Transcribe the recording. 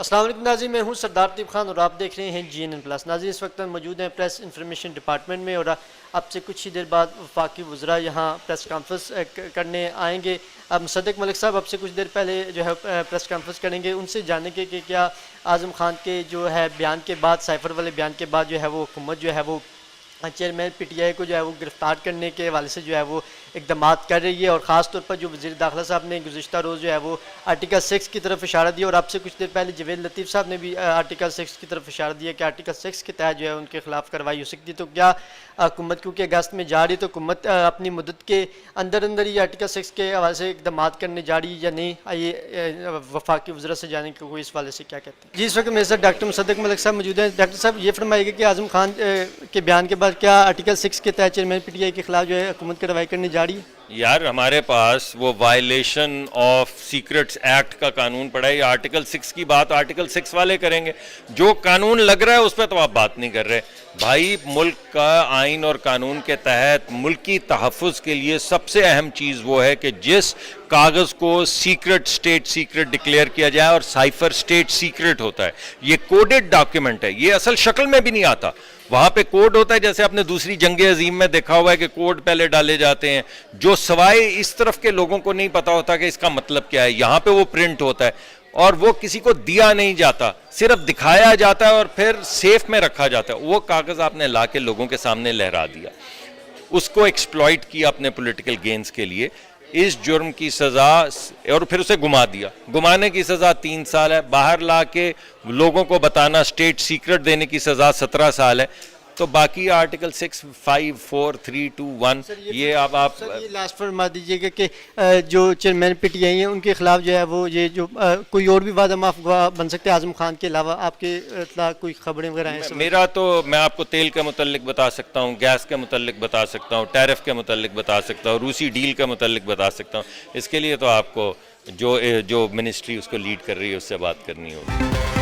السلام علیکم ناظرین، میں ہوں سردار طیب خان اور آپ دیکھ رہے ہیں جی این این پلس۔ ناظرین اس وقت موجود ہیں پریس انفارمیشن ڈپارٹمنٹ میں اور اب سے کچھ ہی دیر بعد وفاقی وزراء یہاں پریس کانفرنس کرنے آئیں گے۔ مصدق ملک صاحب اب سے کچھ دیر پہلے جو ہے پریس کانفرنس کریں گے، ان سے جانیں گے کہ کیا اعظم خان کے جو ہے بیان کے بعد، سائفر والے بیان کے بعد جو ہے وہ حکومت جو ہے وہ چیئرمین پی ٹی آئی کو جو ہے وہ گرفتار کرنے کے حوالے سے جو ہے وہ اقدامات کر رہی ہے، اور خاص طور پر جو وزیر داخلہ صاحب نے گزشتہ روز جو ہے وہ آرٹیکل 6 کی طرف اشارہ دیا، اور اب سے کچھ دیر پہلے جوید لطیف صاحب نے بھی آرٹیکل 6 کی طرف اشارہ دیا کہ آرٹیکل 6 کے تحت جو ہے ان کے خلاف کارروائی ہو سکتی ہے۔ تو کیا حکومت کیونکہ اگست میں جا رہی تو حکومت اپنی مدت کے اندر ہی آرٹیکل 6 کے حوالے سے اقدامات کرنے جا رہی ہے یا نہیں؟ آئیے وفاقی وزراء سے جانے کہ وہ اس حوالے سے کیا کہتے ہیں۔ جی اس وقت میرے ساتھ ڈاکٹر مصدق ملک صاحب موجود ہیں۔ ڈاکٹر صاحب یہ فرمائیے کہ اعظم خان کے بیان کے بعد کیا آرٹیکل 6 کے تحت چیئرمین پی ٹی آئی کے خلاف جو ہے حکومت کارروائی کرنے جا رہی ہے؟ یار ہمارے پاس وہ وائلیشن آف سیکرٹس ایکٹ کا قانون پڑا ہے، یہ آرٹیکل 6 کی بات آرٹیکل 6 والے کریں گے۔ جو قانون لگ رہا ہے اس پہ تو آپ بات نہیں کر رہے بھائی۔ ملک کا آئین اور قانون کے تحت ملکی تحفظ کے لیے سب سے اہم چیز وہ ہے کہ جس کاغذ کو سیکرٹ اسٹیٹ سیکرٹ ڈکلیئر کیا جائے، اور سائفر اسٹیٹ سیکرٹ ہوتا ہے، یہ کوڈڈ ڈاکیومنٹ ہے، یہ اصل شکل میں بھی نہیں آتا۔ وہاں پہ کوڈ ہوتا ہے، جیسے آپ نے دوسری جنگ عظیم میں دیکھا ہوا ہے کہ کوڈ پہلے ڈالے جاتے ہیں جو سوائے اس طرف کے لوگوں کو نہیں پتا ہوتا کہ اس کا مطلب کیا ہے۔ یہاں پہ وہ پرنٹ ہوتا ہے اور وہ کسی کو دیا نہیں جاتا، صرف دکھایا جاتا ہے اور پھر سیف میں رکھا جاتا ہے۔ وہ کاغذ آپ نے لا کے لوگوں کے سامنے لہرا دیا، اس کو ایکسپلائٹ کیا اپنے پولیٹیکل گینز کے لیے، اس جرم کی سزا، اور پھر اسے گما دیا۔ گمانے کی سزا 3 سال ہے، باہر لا کے لوگوں کو بتانا اسٹیٹ سیکرٹ دینے کی سزا 17 سال ہے۔ تو باقی آرٹیکل 6 5 4 3 2 1 یہ اب آپ یہ لاسٹ فرما دیجیے گا کہ جو چیئرمین پی ٹی آئی ہیں ان کے خلاف جو ہے وہ یہ جو کوئی اور بھی وعدہ معاف گواہ بن سکتے ہیں اعظم خان کے علاوہ؟ آپ کے اطلاع کوئی خبریں وغیرہ ہیں؟ میرا تو میں آپ کو تیل کے متعلق بتا سکتا ہوں، گیس کے متعلق بتا سکتا ہوں، ٹیرف کے متعلق بتا سکتا ہوں، روسی ڈیل کے متعلق بتا سکتا ہوں۔ اس کے لیے تو آپ کو جو منسٹری اس کو لیڈ کر رہی ہے اس سے بات کرنی ہوگی۔